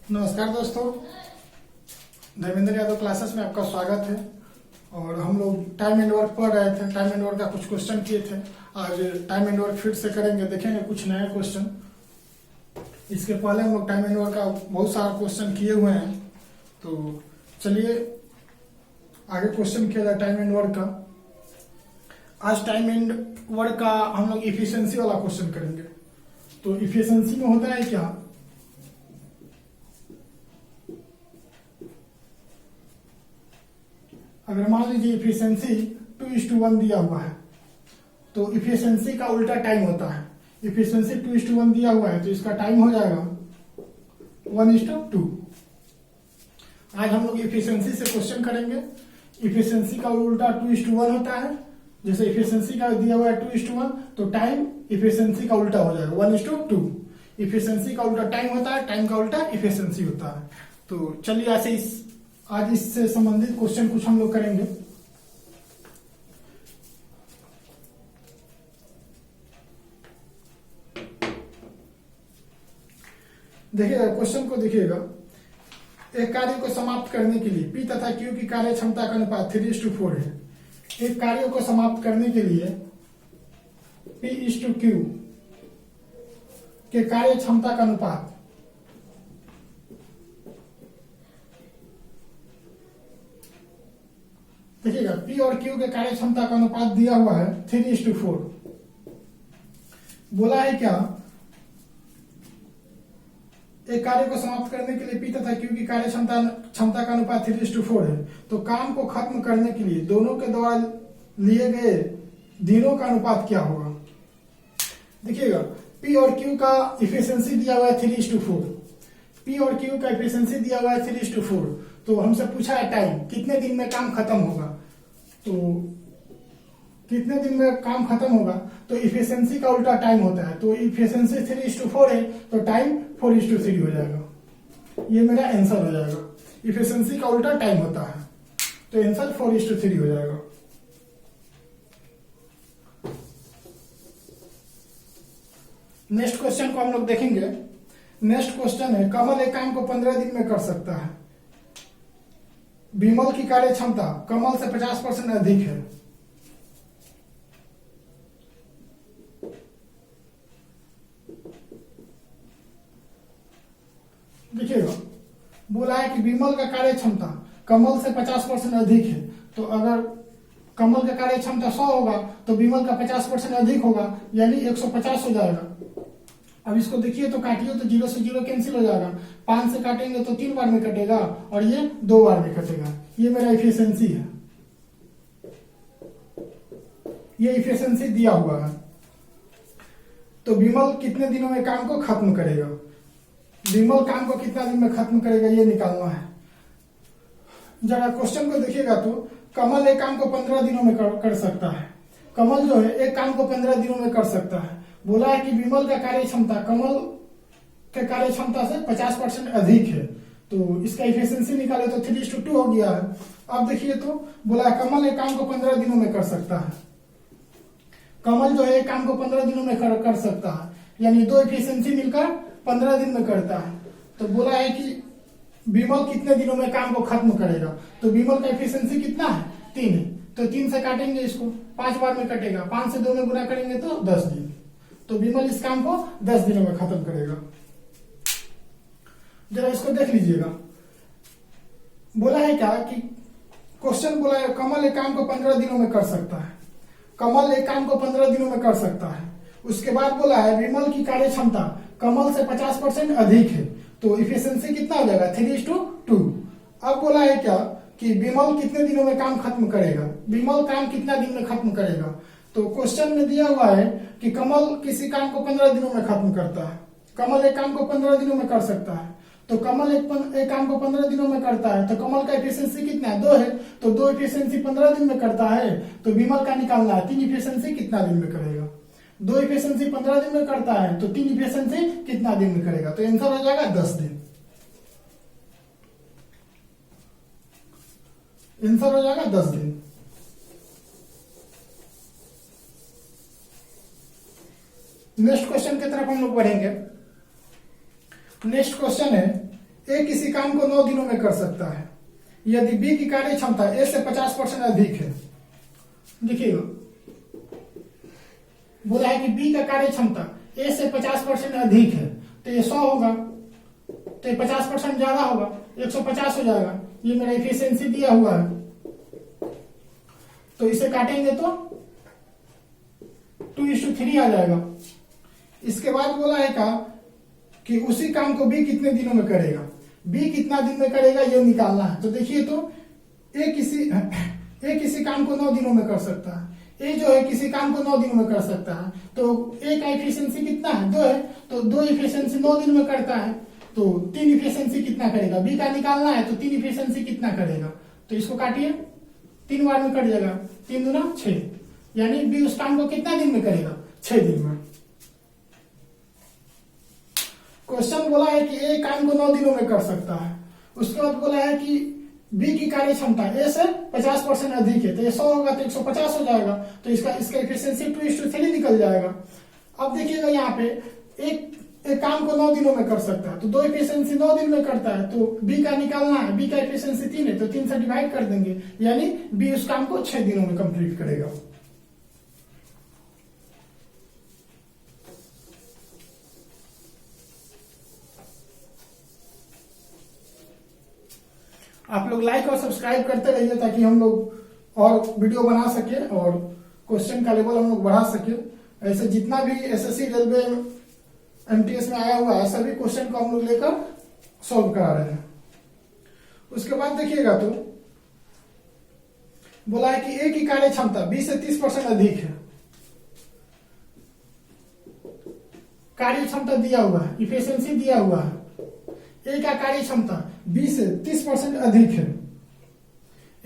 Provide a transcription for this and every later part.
नमस्कार दोस्तों, धर्मेंद्र यादव क्लासेस में आपका स्वागत है। और हम लोग टाइम एंड वर्क पढ़ रहे थे। टाइम एंड वर्क का कुछ क्वेश्चन किए थे। आज टाइम एंड वर्क फिर से करेंगे, देखेंगे कुछ नया क्वेश्चन। इसके पहले हम लोग टाइम एंड वर्क का बहुत सारा क्वेश्चन किए हुए हैं, तो चलिए आगे क्वेश्चन किया जाए टाइम एंड वर्क का। आज टाइम एंड वर्क का हम लोग इफिशियंसी वाला क्वेश्चन करेंगे। तो इफिशियंसी में होता है क्या, अगर मान लीजिए इफिशियंसी 2:1 दिया हुआ है, तो इफिशियंसी का उल्टा टाइम होता है। इफिशियंसी 2:1 दिया हुआ है, तो इसका टाइम हो जाएगा 1:2। आज हम लोग इफिशियंसी से क्वेश्चन करेंगे। इफिशियंसी का उल्टा 2:1 होता है। जैसे इफिशियंसी का दिया हुआ है 2:1, तो टाइम इफिशियंसी का उल्टा हो जाएगा 1:2। इफिशियंसी का उल्टा टाइम होता है, टाइम का उल्टा इफिशियंसी होता है। तो चलिए ऐसे आज इससे संबंधित क्वेश्चन कुछ हम लोग करेंगे। देखिएगा क्वेश्चन को, देखिएगा एक कार्य को समाप्त करने के लिए P तथा Q की कार्य क्षमता का अनुपात 3:4 है। एक कार्य को समाप्त करने के लिए P:Q के कार्य क्षमता का अनुपात देखिएगा, P और Q के कार्य क्षमता का अनुपात दिया हुआ है 3:4। बोला है क्या, एक कार्य को समाप्त करने के लिए P तथा Q की कार्य क्षमता का अनुपात 3:4 है। तो काम को खत्म करने के लिए दोनों के द्वारा लिए गए दिनों का अनुपात क्या होगा। देखिएगा P और Q का इफिशियंसी दिया हुआ है 3:4। P और Q का इफिशियंसी दिया हुआ है 3:4। तो हमसे पूछा है टाइम, कितने दिन में काम खत्म होगा। तो कितने दिन में काम खत्म होगा, तो इफिशियंसी का उल्टा टाइम होता है। तो इफिशियंसी 3:4 है, तो टाइम 4:3 हो जाएगा। ये मेरा आंसर हो जाएगा। इफिशियंसी का उल्टा टाइम होता है, तो आंसर 4:3 हो जाएगा। नेक्स्ट क्वेश्चन को हम लोग देखेंगे। नेक्स्ट क्वेश्चन है, कमल एक काम को 15 दिन में कर सकता है। विमल की कार्य क्षमता कमल से 50% अधिक है। देखिएगा बोला है कि विमल का कार्य क्षमता कमल से 50% अधिक है। तो अगर कमल का कार्य क्षमता 100 होगा, तो विमल का 50% अधिक होगा, यानी 150 हो जाएगा। अब इसको देखिए तो काटिए तो 0 से 0 कैंसिल हो जाएगा। 5 से काटेंगे तो 3 बार में कटेगा, और ये 2 बार में कटेगा। ये मेरा इफिशियंसी है। ये इफिशियंसी दिया हुआ है। तो विमल कितने दिनों में काम को खत्म करेगा। विमल काम को कितना दिन में खत्म करेगा, ये निकालना है। जरा क्वेश्चन को देखिएगा तो कमल एक काम को 15 दिनों में कर सकता है। कमल जो है एक काम को 15 दिनों में कर सकता है। बोला है कि विमल का कार्य क्षमता कमल के कार्य क्षमता से 50% अधिक है। तो इसका इफिशियंसी निकाले तो 3:2 हो गया है। अब देखिए तो बोला है कमल एक काम को 15 दिनों में कर सकता है। कमल जो है एक काम को 15 दिनों में कर सकता है, यानी 2 इफिशियंसी मिलकर 15 दिन में करता है। तो बोला है कि विमल कितने दिनों में काम को खत्म करेगा। तो विमल का इफिशियंसी कितना है, 3 है। तो 3 से काटेंगे इसको, 5 बार में कटेगा। 5 से 2 में गुना करेंगे तो 10 दिन। तो विमल इस काम को 10 दिनों में खत्म करेगा। जरा इसको देख लीजिएगा। बोला है क्या कि क्वेश्चन बोला है कमल एक काम को 15 दिनों में कर सकता है। कमल एक काम को 15 दिनों में कर सकता है। उसके बाद बोला है विमल की कार्य क्षमता कमल से 50% अधिक है। तो इफिशियंसी कितना हो जाएगा, 3:2। अब बोला है क्या कि विमल कितने दिनों में काम खत्म करेगा। विमल काम कितना दिन में खत्म करेगा। तो क्वेश्चन में दिया हुआ है कि कमल किसी काम को 15 दिनों में खत्म करता है। कमल एक काम को 15 दिनों में कर सकता है। तो कमल एक काम को 15 दिनों में करता है। तो कमल का इफिशियंसी कितना है, 2 है। तो 2 इफिशियंसी 15 दिन में करता है। तो विमल का निकालना है 3 इफिशियंसी कितना दिन में करेगा। 2 इफिशियंसी 15 दिन में करता है, तो 3 इफिशियंसी कितना दिन में करेगा। तो आंसर हो जाएगा 10 दिन। आंसर हो जाएगा 10 दिन। नेक्स्ट क्वेश्चन की तरफ हम लोग बढ़ेंगे। नेक्स्ट क्वेश्चन है, ए किसी काम को 9 दिनों में कर सकता है यदि बी की कार्य क्षमता ए से 50% अधिक है। देखिएगा, बोला है कि बी का कार्य क्षमता ए से 50% अधिक है, तो ये 100 होगा, तो ये 50% ज्यादा होगा, 150 हो जाएगा। ये मेरा एफिशिएंसी दिया हुआ है, तो इसे काटेंगे तो 2:3 आ जाएगा। इसके बाद बोला है कि उसी काम को बी कितने दिनों में करेगा, बी कितना दिन में करेगा ये निकालना है। तो देखिए, तो ए किसी काम को 9 दिनों में कर सकता है, ए जो है किसी काम को 9 दिनों में कर सकता है, तो ए का एफिशिएंसी कितना है, 2 है, तो 2 एफिशिएंसी 9 दिन में करता है, तो 3 एफिशिएंसी कितना करेगा, बी का निकालना है, तो 3 एफिशिएंसी कितना करेगा, तो इसको काटिए, 3 बार में कट जाएगा, 3 दूना 6, यानी बी उस काम को कितना दिन में करेगा, 6 दिन में। क्वेश्चन बोला है कि ए काम को 9 दिनों में कर सकता है। उसके बाद बोला है कि बी की कार्य क्षमता ए से 50% अधिक है, तो ये 100 होगा तो 150 हो जाएगा, तो इसका एफिशिएंसी 2:3 निकल जाएगा। अब देखिएगा यहाँ पे एक काम को 9 दिनों में कर सकता है, तो 2 एफिशिएंसी 9 दिन में करता है, तो बी का निकालना है, बी का एफिशिएंसी 3 है, तो 3 से डिवाइड कर देंगे, यानी बी उस काम को 6 दिनों में कंप्लीट करेगा। आप लोग लाइक और सब्सक्राइब करते रहिए ताकि हम लोग और वीडियो बना सके और क्वेश्चन का लेवल हम लोग बढ़ा सके। ऐसे जितना भी एसएससी, रेलवे, एमटीएस में आया हुआ है सभी क्वेश्चन को हम लोग लेकर सॉल्व करा रहे हैं। उसके बाद देखिएगा, तो बोला है कि ए की कार्य क्षमता 20 से 30% अधिक है। कार्य क्षमता दिया हुआ है, इफिशिएंसी दिया हुआ है, ए का कार्य क्षमता 20 से 30% अधिक है।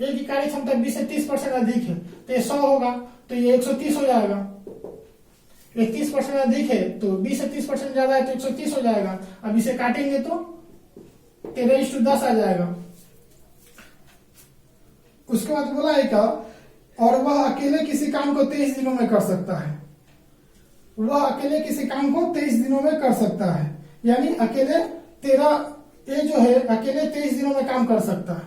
ए की कार्य क्षमता 20 से 30% अधिक है, तो ये 100 होगा, तो ये 130 हो जाएगा। ये 30% अधिक है, तो 20 से 30% ज्यादा है, तो 130 हो जाएगा। अब इसे काटेंगे तो 13:10 आ जाएगा। उसके बाद बोला है क्या, और वह अकेले किसी काम को 23 दिनों में कर सकता है। वह अकेले किसी काम को 23 दिनों में कर सकता है, यानी अकेले ए जो है अकेले 23 दिनों में काम कर सकता है।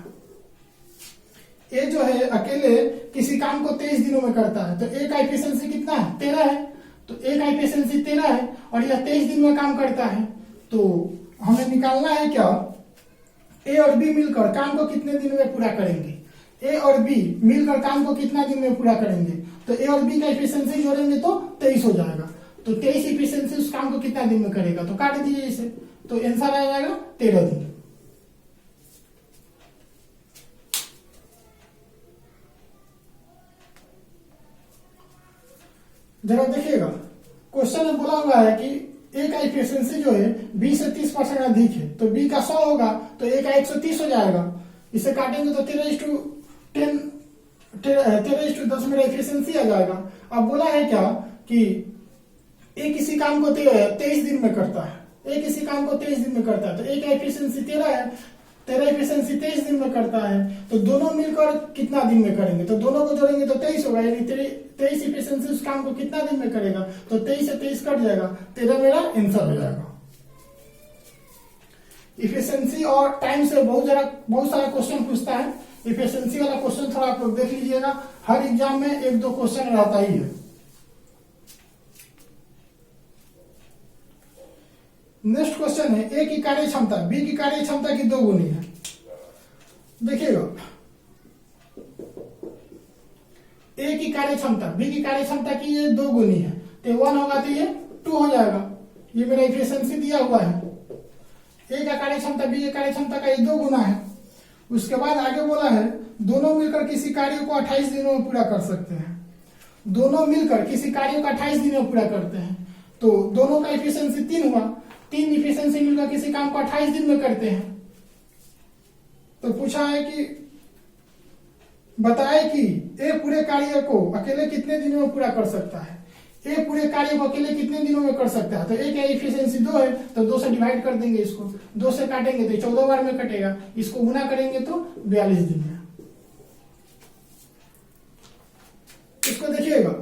ए जो है अकेले किसी काम को 23 दिनों में करता है, तो ए का एफिशिएंसी कितना है, 13 है, तो ए का एफिशिएंसी 13 है और यह 23 दिन में काम करता है, तो हमें निकालना है क्या, ए और बी मिलकर काम को कितने दिन में पूरा करेंगे। ए और बी मिलकर काम को कितना दिन में पूरा करेंगे, तो ए और बी का एफिशिएंसी जोड़ेंगे तो 23 हो जाएगा, तो 23 एफिशिएंसी उस काम को कितना दिन में करेगा, तो काट दीजिए इसे, तो आंसर आ जाएगा 13 दिन। जरा देखिएगा, क्वेश्चन में बोला हुआ है कि ए का एफिशिएंसी जो है 20 से 30% अधिक है, तो बी का 100 होगा, तो ए का 130 हो जाएगा। इसे काटेंगे तो 13:10 मेरा एफिशिएंसी आ जाएगा। अब बोला है क्या कि ए किसी काम को 23 दिन में करता है, ए किसी काम को 23 दिन में करता है, तो ए का एफिशिएंसी 13 है, 13 एफिशिएंसी 23 दिन में करता है, तो दोनों मिलकर कितना दिन में करेंगे, तो दोनों को जोड़ेंगे तो 23 होगा, यानी 23 एफिशिएंसी उस काम को कितना दिन में करेगा, तो 23 से 23 कट जाएगा, 13 मेरा आंसर हो जाएगा। इफिशिएंसी और टाइम से बहुत सारा क्वेश्चन पूछता है। इफिशिएंसी वाला क्वेश्चन थोड़ा आप लोग देख लीजिएगा, हर एग्जाम में 1-2 क्वेश्चन रहता ही है। नेक्स्ट क्वेश्चन है, ए की कार्य क्षमता बी की कार्य क्षमता की 2 गुनी है। देखिएगा, ए की कार्य क्षमता बी की कार्य क्षमता की ये 2 गुनी है, तो 1 होगा तो ये 2 हो जाएगा। ये मेरा एफिशिएंसी दिया हुआ है, ए का कार्य क्षमता बी की कार्य क्षमता का ये 2 गुना है। उसके बाद आगे बोला है, दोनों मिलकर किसी कार्य को 28 दिनों में पूरा कर सकते हैं। दोनों मिलकर किसी कार्य को 28 दिनों में पूरा करते हैं, तो दोनों का एफिशिएंसी 3 हुआ, 3 एफिशिएंसी मिलकर किसी काम को 28 दिन में करते हैं। तो पूछा है कि बताए कि ए पूरे कार्य को अकेले कितने दिनों में पूरा कर सकता है। ए पूरे कार्य को अकेले कितने दिनों में कर सकता है, तो ए का एफिशिएंसी 2 है, तो 2 से डिवाइड कर देंगे, इसको 2 से काटेंगे तो 14 बार में कटेगा, इसको गुना करेंगे तो 42 दिन में। इसको देखिएगा,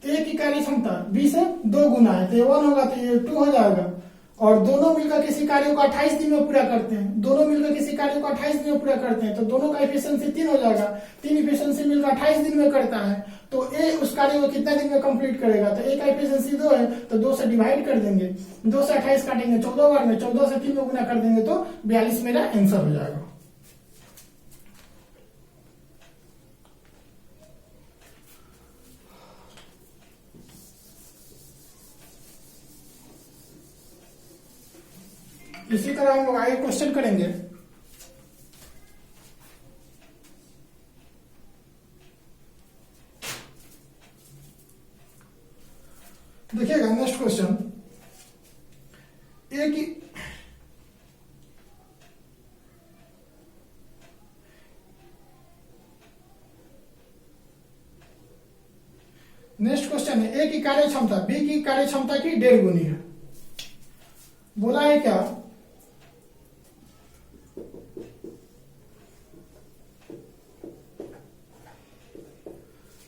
ए की कार्य क्षमता बी से 2 गुना है, तो ये 1 होगा तो ये 2 हो जाएगा। और दोनों मिलकर किसी कार्य को 28 दिन में पूरा करते हैं, दोनों मिलकर किसी कार्य को 28 दिन में पूरा करते हैं, तो दोनों का एफिशिएंसी 3 हो जाएगा। 3 एफिशिएंसी मिलकर 28 दिन में करता है, तो ए उस कार्य को कितना दिन में कंप्लीट करेगा? तो ए का एफिशिएंसी 2 है, तो 2 से डिवाइड कर देंगे, 2 से 28 काटेंगे 14 बार में, 14 से 3 में गुना कर देंगे तो 42 मेरा आंसर हो जाएगा। इसी तरह हम लोग आगे क्वेश्चन करेंगे। देखिएगा नेक्स्ट क्वेश्चन, एक ही नेक्स्ट क्वेश्चन है, ए की कार्य क्षमता बी की कार्य क्षमता की 1.5 गुनी है। बोला है क्या?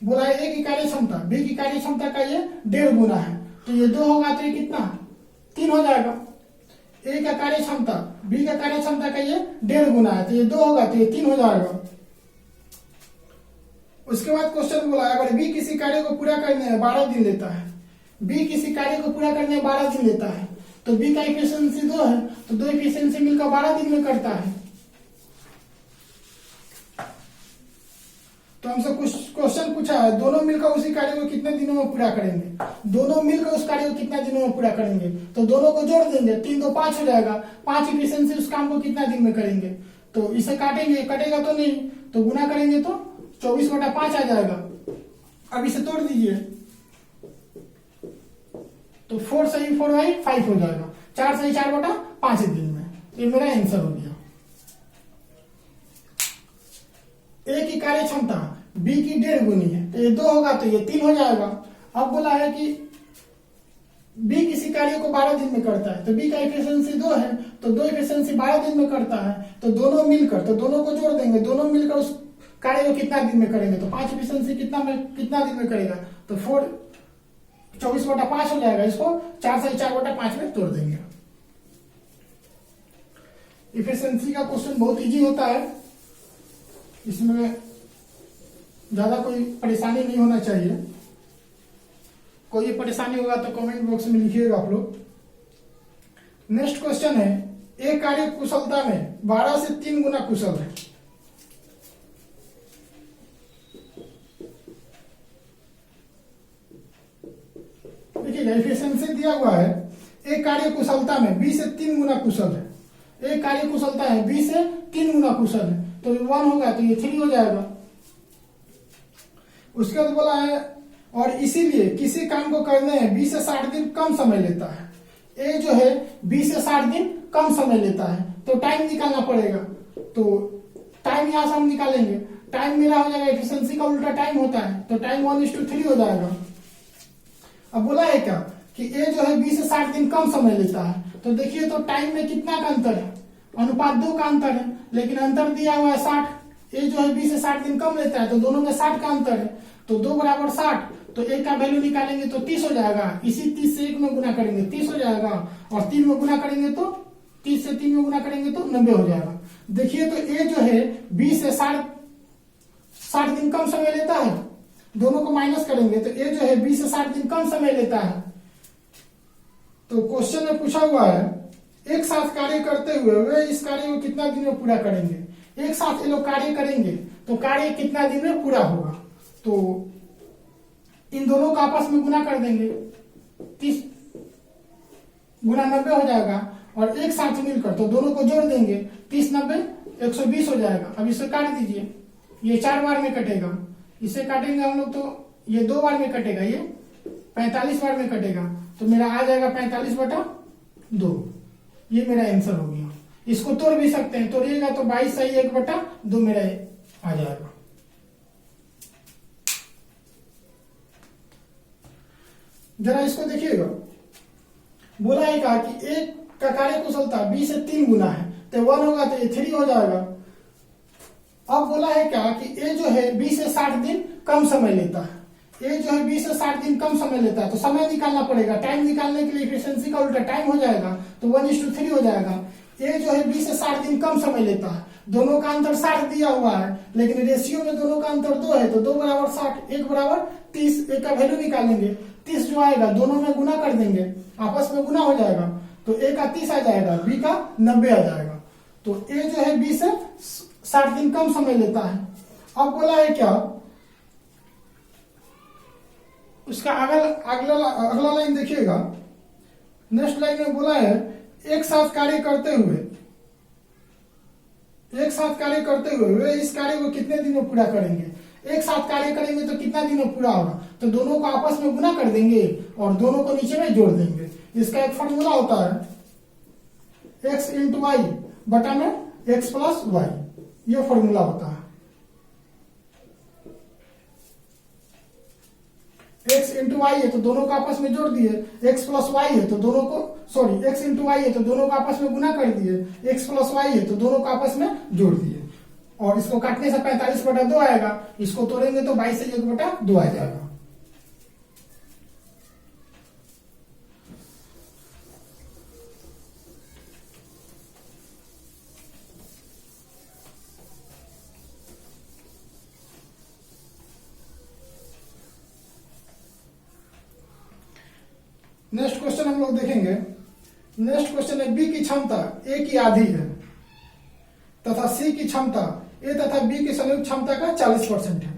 बोला है ए की कार्य क्षमता बी की कार्य क्षमता का ये 1.5 गुना है, तो ये 2 होगा तो ये कितना? 3 हो जाएगा। ए का कार्य क्षमता बी का कार्य क्षमता का ये 1.5 गुना है, तो ये 2 होगा तो ये 3 हो जाएगा। उसके बाद क्वेश्चन बोला है, अगर बी किसी कार्य को पूरा करने में 12 दिन लेता है, बी किसी कार्य को पूरा करने में 12 दिन लेता है, तो बी का एफिशिएंसी 2 है, तो 2 एफिशिएंसी मिलकर 12 दिन में करता है। तो हमसे कुछ क्वेश्चन पूछा है, दोनों मिलकर उसी कार्य को कितने दिनों में पूरा करेंगे? दोनों मिलकर उस कार्य को कितना दिनों में पूरा करेंगे? तो दोनों को जोड़ देंगे, 3 2 5 हो जाएगा। 5 एफिशिएंसी उस काम को कितना दिन में करेंगे? तो इसे काटेंगे, कटेगा तो नहीं, तो गुना करेंगे तो 24/5 आ जाएगा। अब इसे तोड़ दीजिए, तो 4 सही 4 बाई 5 हो जाएगा, 4 सही 4/5 दिन में। ये मेरा आंसर हो गया। ए की कार्य क्षमता बी की 1.5 गुनी है, तो ये 2 होगा तो ये 3 हो जाएगा। अब बोला है कि बी किसी कार्य को 12 दिन में करता है, तो बी का एफिशिएंसी 2 है, तो 2 एफिशिएंसी 12 दिन में करता है, तो दोनों मिलकर, तो दोनों को जोड़ देंगे, दोनों मिलकर उस कार्य को कितना दिन में करेंगे? तो 5 एफिशिएंसी कितना दिन में करेगा? तो 24/5 हो जाएगा। इसको 4 से 4/5 में तोड़ देंगे। एफिशिएंसी का क्वेश्चन बहुत इजी होता है, इसमें ज्यादा कोई परेशानी नहीं होना चाहिए। कोई परेशानी होगा तो कमेंट बॉक्स में लिखिएगा आप लोग। नेक्स्ट क्वेश्चन है, एक कार्य कुशलता में 12 से 3 गुना कुशल है। देखिएगा एफिशिएंसी दिया हुआ है, एक कार्य कुशलता में 20 से 3 गुना कुशल है। एक कार्य कुशलता है 20 से 3 गुना कुशल है, तो 1 होगा तो ये 3 हो जाएगा। उसके बाद बोला है, और इसीलिए किसी काम को करने में 20 से 60 दिन कम समय लेता है। ए जो है 20 से 60 दिन कम समय लेता है, तो टाइम निकालना पड़ेगा। तो टाइम यहां से हम निकालेंगे, टाइम मेरा हो जाएगा, एफिशिएंसी का उल्टा टाइम होता है, तो टाइम 1:3 हो जाएगा। अब बोला है क्या कि ए जो है 20 से 60 दिन कम समय लेता है, तो देखिए तो टाइम में कितना का अंतर है? अनुपात 2 का अंतर है, लेकिन अंतर दिया हुआ है 60। ए जो है 20 से 60 दिन कम लेता है, तो दोनों में 60 का अंतर है, तो 2 = 60, तो एक का वैल्यू निकालेंगे तो 30 हो जाएगा। इसी 30 से 1 में गुना करेंगे 30 हो जाएगा, और 3 में गुना करेंगे तो 30 से 3 में गुना करेंगे तो 90 हो जाएगा। देखिए तो ए जो है 20 से 60 दिन कम समय लेता है, दोनों को माइनस करेंगे तो ए जो है 20 से 60 दिन कम समय लेता है। तो क्वेश्चन में पूछा हुआ है, एक साथ कार्य करते हुए वे इस कार्य को कितना दिन में पूरा करेंगे? एक साथ ये लोग कार्य करेंगे तो कार्य कितना दिन में पूरा होगा? तो इन दोनों का आपस में गुना कर देंगे, 30 गुना 90 हो जाएगा, और एक साथ मिलकर तो दोनों को जोड़ देंगे, 30 90 120 हो जाएगा। अब इसे काट दीजिए, ये 4 बार में कटेगा, इसे काटेंगे हम लोग तो ये 2 बार में कटेगा, ये 45 बार में कटेगा, तो मेरा आ जाएगा 45/2। ये मेरा आंसर हो गया। इसको तोड़ भी सकते हैं, तोड़िएगा तो 22 सही 1/2 मेरा आ जाएगा। जरा इसको देखिएगा, बोला है कहा कि एक का कार्य कुशलता 20 से 3 गुना है, तो 1 होगा तो ये 3 हो जाएगा। अब बोला है क्या कि ए जो है 20 से 60 दिन कम समय लेता है। ए जो है 20 से 60 दिन कम समय लेता है, तो समय निकालना पड़ेगा। टाइम निकालने के लिए इफिशियंसी का उल्टा टाइम हो जाएगा, तो 1:3 हो जाएगा। ए जो है 20 से 60 दिन कम समय लेता है, दोनों का अंतर 60 दिया हुआ है, लेकिन रेशियो में दोनों का अंतर 2 है, तो 2 बराबर 60, 1 बराबर 30। ए का वैल्यू निकालेंगे, 30 जो आएगा दोनों में गुना कर देंगे, आपस में गुना हो जाएगा, तो ए का 30 आ जाएगा, बी का 90 आ जाएगा। तो ए जो है 20 से 60 दिन कम समय लेता है। अब बोला है क्या, उसका अगला लाइन देखिएगा, नेक्स्ट लाइन में बोला है एक साथ कार्य करते हुए वे इस कार्य को कितने दिन में पूरा करेंगे। एक साथ कार्य करेंगे तो कितना दिन में पूरा होगा, तो दोनों को आपस में गुना कर देंगे और दोनों को नीचे में जोड़ देंगे। इसका एक फॉर्मूला होता है x इंटू वाई बटा में x प्लस वाई, ये फॉर्मूला होता है। x इंटू वाई है तो दोनों को आपस में जोड़ दिए, x प्लस वाई है तो दोनों को x इंटू वाई है तो दोनों को आपस में गुना कर दिए, x प्लस वाई है तो दोनों को आपस में जोड़ दिए, और इसको काटने से 45/2 आएगा, इसको तोड़ेंगे तो 22 से 1/2 आ जाएगा। नेक्स्ट क्वेश्चन हम लोग देखेंगे। नेक्स्ट क्वेश्चन है बी की क्षमता ए की आधी है तथा सी की क्षमता ए तथा बी की संयुक्त क्षमता का 40% है।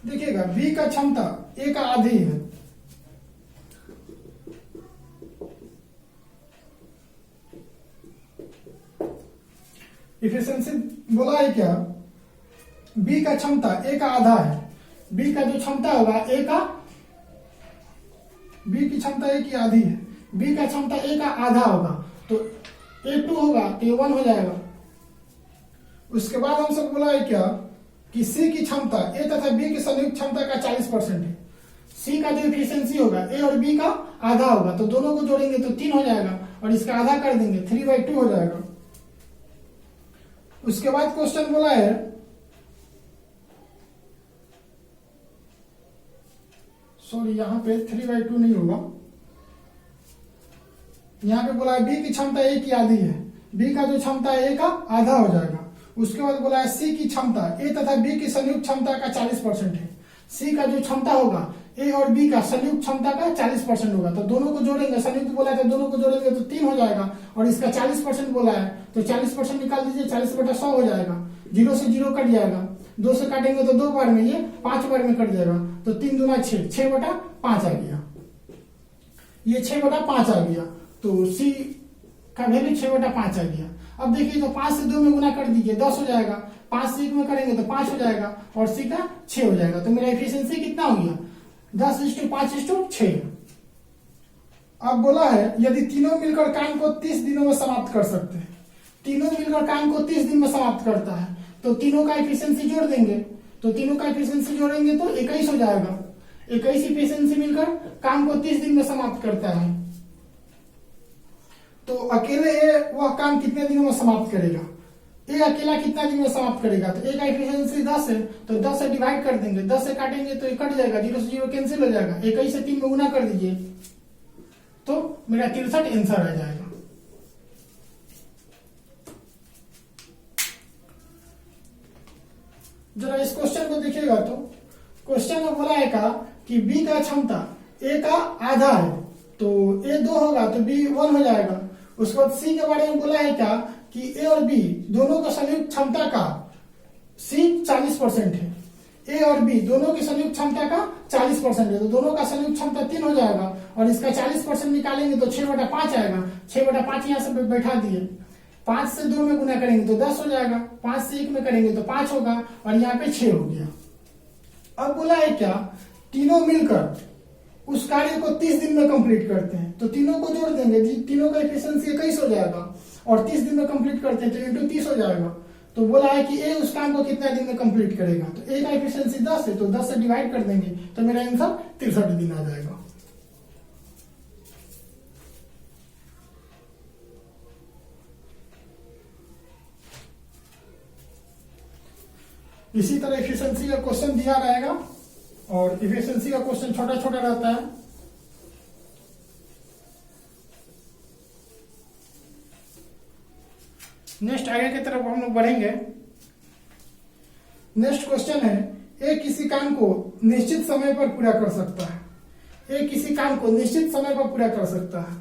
देखिएगा बी का क्षमता ए का आधी है, इफिशियंसी बोला है क्या, बी का क्षमता ए का आधा है, बी का जो क्षमता होगा ए का, बी की क्षमता ए की आधी है, बी का क्षमता ए का आधा होगा, तो ए 2 होगा तो ये 1 हो जाएगा। उसके बाद हम सब बोला है क्या कि सी की क्षमता ए तथा बी की संयुक्त क्षमता का 40% है। सी का जो इफिशियंसी होगा ए और बी का आधा होगा, तो दोनों को जोड़ेंगे तो 3 हो जाएगा और इसका आधा कर देंगे 3/2 हो जाएगा। उसके बाद क्वेश्चन बोला है सॉरी यहां पे 3/2 नहीं होगा, यहां पे बोला है बी की क्षमता ए की आधी है, बी का जो क्षमता है ए का आधा हो जाएगा। उसके बाद बोला है सी की क्षमता ए तथा बी की संयुक्त क्षमता का 40% है। सी का जो क्षमता होगा ए और बी का संयुक्त क्षमता का 40% होगा, तो दोनों को जोड़ेंगे, संयुक्त बोला है तो दोनों को जोड़ेंगे तो 3 हो जाएगा, और इसका 40% बोला है तो 40% निकाल दीजिए, 40/100 हो जाएगा, 0 से 0 कट जाएगा, 2 से काटेंगे तो 2 बार में, ये 5 बार में कट जाएगा, तो 3 दूना 6, 6/5 आ गया, ये 6/5 आ गया, तो सी का वैल्यू 6/5 आ गया। अब देखिए तो 5 से 2 में गुना कर दीजिए, 10 हो जाएगा, 5 से 1 में करेंगे तो 5 हो जाएगा, और सी का 6 हो जाएगा, तो मेरा एफिशिएंसी कितना हो गया 10:5:6। अब बोला है यदि तीनों मिलकर काम को 30 दिनों में समाप्त कर सकते हैं, तीनों मिलकर काम को 30 दिन में समाप्त करता है, तो तीनों का एफिशिएंसी जोड़ देंगे, तो तीनों का एफिशिएंसी जोड़ेंगे तो 21 हो जाएगा। 21 एफिशिएंसी मिलकर काम को 30 दिन में समाप्त करता है, तो अकेले ए वह काम कितने दिनों में समाप्त करेगा, ए अकेला कितना दिन में समाप्त करेगा, तो ए का एफिशिएंसी 10 है, तो 10 से डिवाइड कर देंगे, 10 से काटेंगे तो ये कट जाएगा, 0 से 0 कैंसिल हो जाएगा, 21 से 3 में गुना कर दीजिए तो मेरा 63 आंसर आ जाएगा। जरा इस क्वेश्चन को देखिएगा तो क्वेश्चन में बोला है का कि बी का क्षमता ए का आधा है, तो ए 2 होगा तो बी 1 हो जाएगा। उसके बाद सी के बारे में बोला है क्या कि ए और बी दोनों का संयुक्त क्षमता का सी 40% है, ए और बी दोनों की संयुक्त क्षमता का 40% है, तो दोनों का संयुक्त क्षमता 3 हो जाएगा, और इसका 40% निकालेंगे तो 6/5 आएगा, 6/5 यहां से बैठा दिए, 5 से 2 में गुना करेंगे तो 10 हो जाएगा, 5 से 1 में करेंगे तो 5 होगा, और यहाँ पे 6 हो गया। अब बोला है क्या तीनों मिलकर उस कार्य को 30 दिन में कंप्लीट करते हैं, तो तीनों को जोड़ देंगे, तीनों का एफिशिएंसी 21 हो जाएगा, और 30 दिन में कंप्लीट करते हैं तो इंटू 30 हो जाएगा। तो बोला है कि ए उस काम को कितना दिन में कंप्लीट करेगा, तो ए का एफिशिएंसी 10 है, तो 10 से डिवाइड कर देंगे तो मेरा आंसर 63 दिन आ जाएगा। इसी तरह एफिशिएंसी का क्वेश्चन दिया रहेगा, और इफिशिएंसी का क्वेश्चन छोटा छोटा रहता है। नेक्स्ट आगे की तरफ हम लोग बढ़ेंगे। नेक्स्ट क्वेश्चन है, ए किसी काम को निश्चित समय पर पूरा कर सकता है। ए किसी काम को निश्चित समय पर पूरा कर सकता है।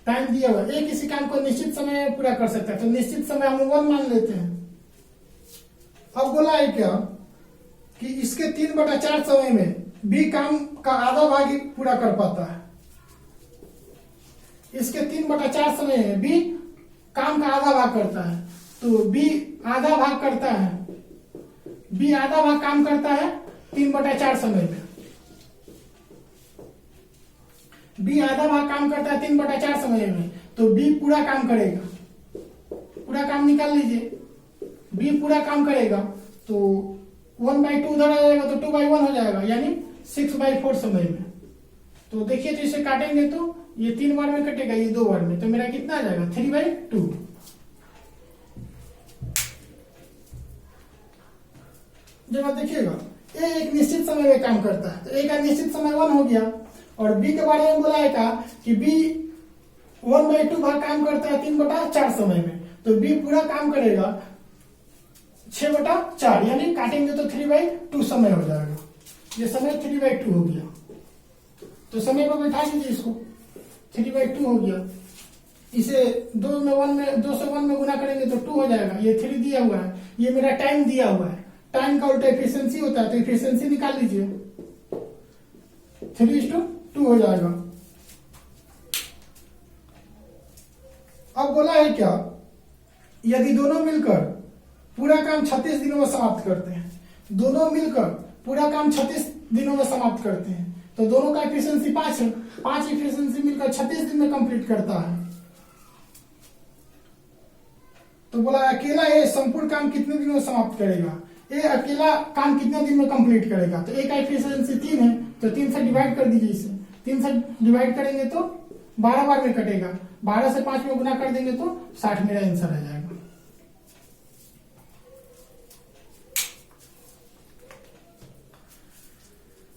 टाइम दिया हुआ, ए किसी काम को निश्चित समय में पूरा कर सकता है, तो निश्चित समय हम 1 मान लेते हैं। अब बोला है क्या कि इसके 3/4 समय में बी काम का आधा भाग ही पूरा कर पाता है। इसके 3/4 समय में बी काम का आधा भाग करता है, तो बी आधा भाग करता है, बी आधा भाग काम करता है 3/4 समय में। बी आधा भाग काम करता है 3/4 समय में, तो बी पूरा काम करेगा। पूरा काम निकाल लीजिए, बी पूरा काम करेगा तो 1/2 उधर आ जाएगा तो 2/1 हो जाएगा, यानी 6/4 समय में। तो देखिए, तो इसे काटेंगे तो ये 3 बार में कटेगा, ये 2 बार में, तो मेरा कितना आ जाएगा 3/2। जब आप देखिएगा ए एक निश्चित समय में काम करता है, तो ए का निश्चित समय 1 हो गया। और बी के बारे में बोला है था कि बी 1/2 भाग काम करता है 3/4 समय में, तो बी पूरा काम करेगा 6/4, यानी काटेंगे तो 3/2 समय हो जाएगा। ये समय 3/2 हो गया। तो समय को बैठा दीजिए, इसको 3/2 हो गया। इसे 2 से 1 में गुना करेंगे तो 2 हो जाएगा। ये 3 दिया हुआ है, ये मेरा टाइम दिया हुआ है। टाइम का उल्टा एफिशिएंसी होता है, तो एफिशिएंसी निकाल लीजिए, 3:2 हो जाएगा। अब बोला है क्या, यदि दोनों मिलकर पूरा काम 36 दिनों में समाप्त करते हैं, दोनों मिलकर पूरा काम 36 दिनों में समाप्त करते हैं, तो दोनों का एफिशिएंसी 5 है। 5 एफिशिएंसी मिलकर 36 दिन में कंप्लीट करता है। तो बोला अकेला ए संपूर्ण काम कितने दिनों में समाप्त करेगा। ए अकेला काम कितने दिन में कंप्लीट करेगा, तो ए का एफिशिएंसी 3 है, तो 3 से डिवाइड कर दीजिए। इसे 3 से डिवाइड करेंगे तो 12 बार में कटेगा। 12 से 5 में गुना कर देंगे तो 60 मेरा आंसर आ जाएगा।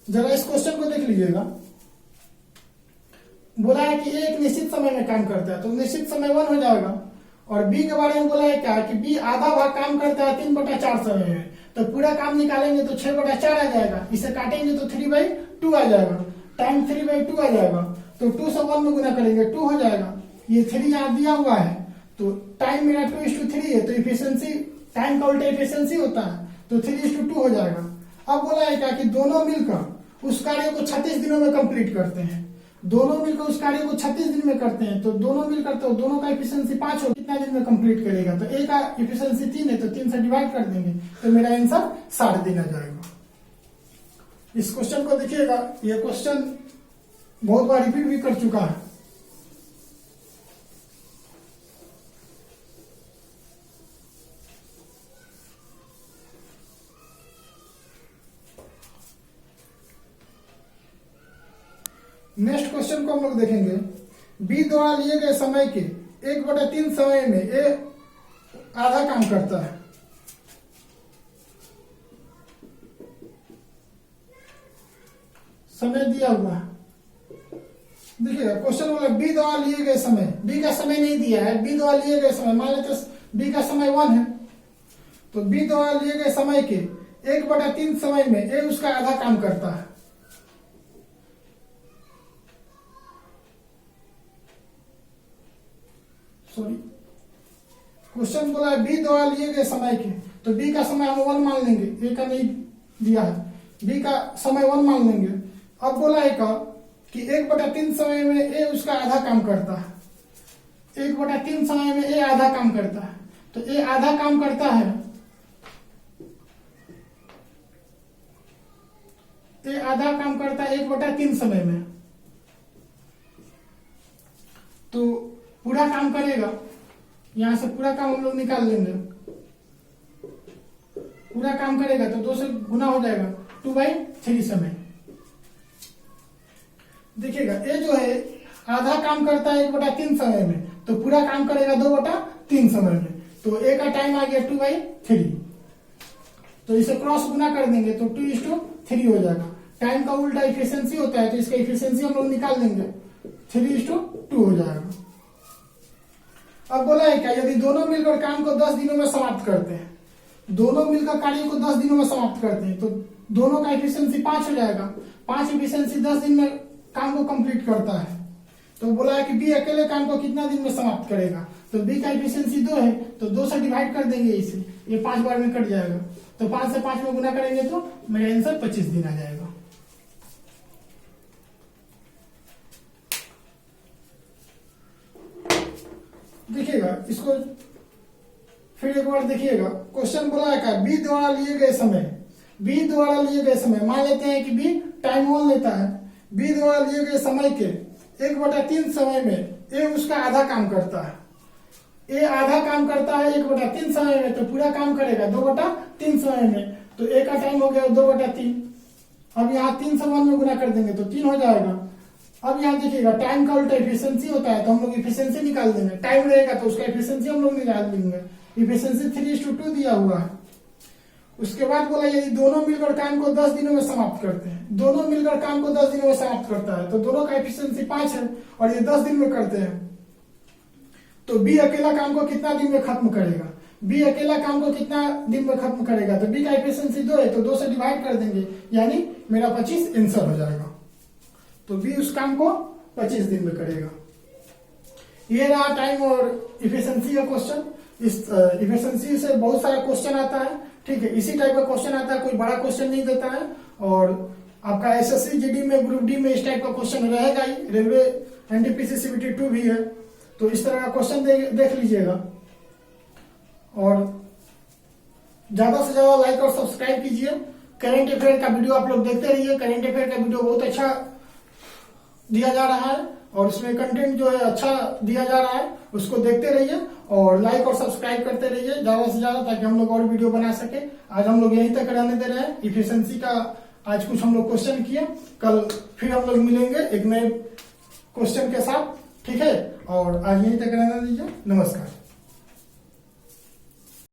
जरा इस क्वेश्चन को देख लीजिएगा। बोला है कि एक निश्चित समय में काम करता है, तो निश्चित समय 1 हो जाएगा। और बी के बारे में बोला है क्या कि बी आधा भाग काम करता है 3/4 समय में, तो पूरा काम निकालेंगे तो 6/4 आ जाएगा। इसे काटेंगे तो 3/2 आ जाएगा। टाइम 3/2 आ जाएगा, तो 2 से 1 में गुना करेंगे 2 हो जाएगा। ये 3 यहाँ दिया हुआ है, तो टाइम मेरा 2:3 है, तो इफिशिएंसी टाइम का उल्टा इफिशिएंसी होता है, तो 3:2 हो जाएगा। अब बोला है क्या कि दोनों मिलकर उस कार्य को 36 दिनों में कंप्लीट करते हैं। दोनों मिलकर उस कार्य को 36 दिन में करते हैं, तो दोनों मिलकर तो दोनों का एफिशिएंसी 5 हो, कितना दिन में कंप्लीट करेगा, तो ए का एफिशिएंसी 3 है, तो 3 से डिवाइड कर देंगे, तो मेरा आंसर 60 दिन आ जाएगा। इस क्वेश्चन को देखिएगा, ये क्वेश्चन बहुत बार रिपीट भी कर चुका है। नेक्स्ट क्वेश्चन को हम लोग देखेंगे। बी द्वारा लिए गए समय के 1/3 समय में ए आधा काम करता है। समय दिया हुआ है, देखिएगा क्वेश्चन बोला बी द्वारा लिए गए समय, बी का समय नहीं दिया है, बी द्वारा लिए गए समय, मान लेते बी का समय 1 है, तो बी द्वारा लिए गए समय के 1/3 समय में ए उसका आधा काम करता है। सॉरी, क्वेश्चन बोला है बी द्वारा लिए गए समय के, तो बी का समय हम 1 मान लेंगे, ए का नहीं दिया है, बी का समय 1 मान लेंगे। अब बोला है कि 1/3 समय में ए उसका आधा काम करता है। 1/3 समय में ए आधा काम करता है, तो ए आधा काम करता है, ए आधा काम करता है 1/3 समय में, तो पूरा काम करेगा। यहां से पूरा काम हम लोग निकाल लेंगे। पूरा काम करेगा तो 2 से गुना हो जाएगा, 2/3 समय। देखिएगा ए जो है आधा काम करता है 1/3 समय में, तो पूरा काम करेगा 2/3 समय में। तो ए का टाइम आ गया 2/3, तो इसे क्रॉस गुना कर देंगे तो 2:3 हो जाएगा। टाइम का उल्टा इफिशियंसी होता है, तो इसका इफिशियंसी हम लोग निकाल देंगे, 3:2 हो जाएगा। अब बोला है क्या, यदि दोनों मिलकर काम को 10 दिनों में समाप्त करते हैं, दोनों मिलकर कार्य को 10 दिनों में समाप्त करते हैं, तो दोनों का इफिशियंसी 5 हो जाएगा। 5 इफिशियंसी 10 दिन में काम को कंप्लीट करता है। तो बोला है कि बी अकेले काम को कितना दिन में समाप्त करेगा, तो बी का इफिशियंसी 2 है, तो 2 से डिवाइड कर देंगे इसे, ये 5 बार में कट जाएगा, तो 5 से 5 में गुना करेंगे तो मेरा आंसर 25 दिन आ जाएगा। देखिएगा इसको फिर एक बार देखिएगा। क्वेश्चन बोला है क्या, बी द्वारा लिए गए समय, मान लेते हैं कि बी टाइम 1 लेता है, बी द्वारा लिए गए समय के 1/3 समय में ए उसका आधा काम करता है, ए आधा काम करता है 1/3 समय में, तो पूरा काम करेगा 2/3 समय में, तो ए का टाइम हो गया 2/3। अब यहाँ 3 से 1 में गुना कर देंगे तो 3 हो जाएगा। अब यहाँ देखिएगा टाइम का उल्टा इफिशियंसी होता है, तो हम लोग इफिशियंसी निकाल देंगे, टाइम रहेगा तो उसका इफिशियंसी हम लोग निकाल देंगे, इफिशियंसी 3:2 दिया हुआ है। उसके बाद बोला यदि दोनों मिलकर काम को 10 दिनों में समाप्त करते हैं, दोनों मिलकर काम को 10 दिनों में समाप्त करता है, तो दोनों का इफिशियंसी 5 है और ये 10 दिन में करते हैं, तो बी अकेला काम को कितना दिन में खत्म करेगा, बी अकेला काम को कितना दिन में खत्म करेगा, तो बी का इफिशियंसी 2 है, तो 2 से डिवाइड कर देंगे, यानी मेरा 25 आंसर हो जाएगा। तो बी उस काम को 25 दिन में करेगा। ये रहा टाइम और इफिशियंसी का क्वेश्चन। इस इफिशियंसी से बहुत सारा क्वेश्चन आता है, ठीक है, इसी टाइप का क्वेश्चन आता है, कोई बड़ा क्वेश्चन नहीं देता है। और आपका एसएससी जीडी में ग्रुप डी में इस टाइप का क्वेश्चन रहेगा ही, रेलवे एनटीपीसी सीबीटी 2 भी है, तो इस तरह का क्वेश्चन देख लीजिएगा। और ज्यादा से ज्यादा लाइक और सब्सक्राइब कीजिए। करंट अफेयर का वीडियो आप लोग देखते रहिए, करंट अफेयर का वीडियो बहुत अच्छा दिया जा रहा है और उसमें कंटेंट जो है अच्छा दिया जा रहा है, उसको देखते रहिए और लाइक और सब्सक्राइब करते रहिए ज्यादा से ज्यादा, ताकि हम लोग और वीडियो बना सके। आज हम लोग यहीं तक रहने दे रहे हैं, इफिशियंसी का आज कुछ हम लोग क्वेश्चन किए, कल फिर हम लोग मिलेंगे एक नए क्वेश्चन के साथ, ठीक है। और आज यहीं तक रहने दीजिए, नमस्कार।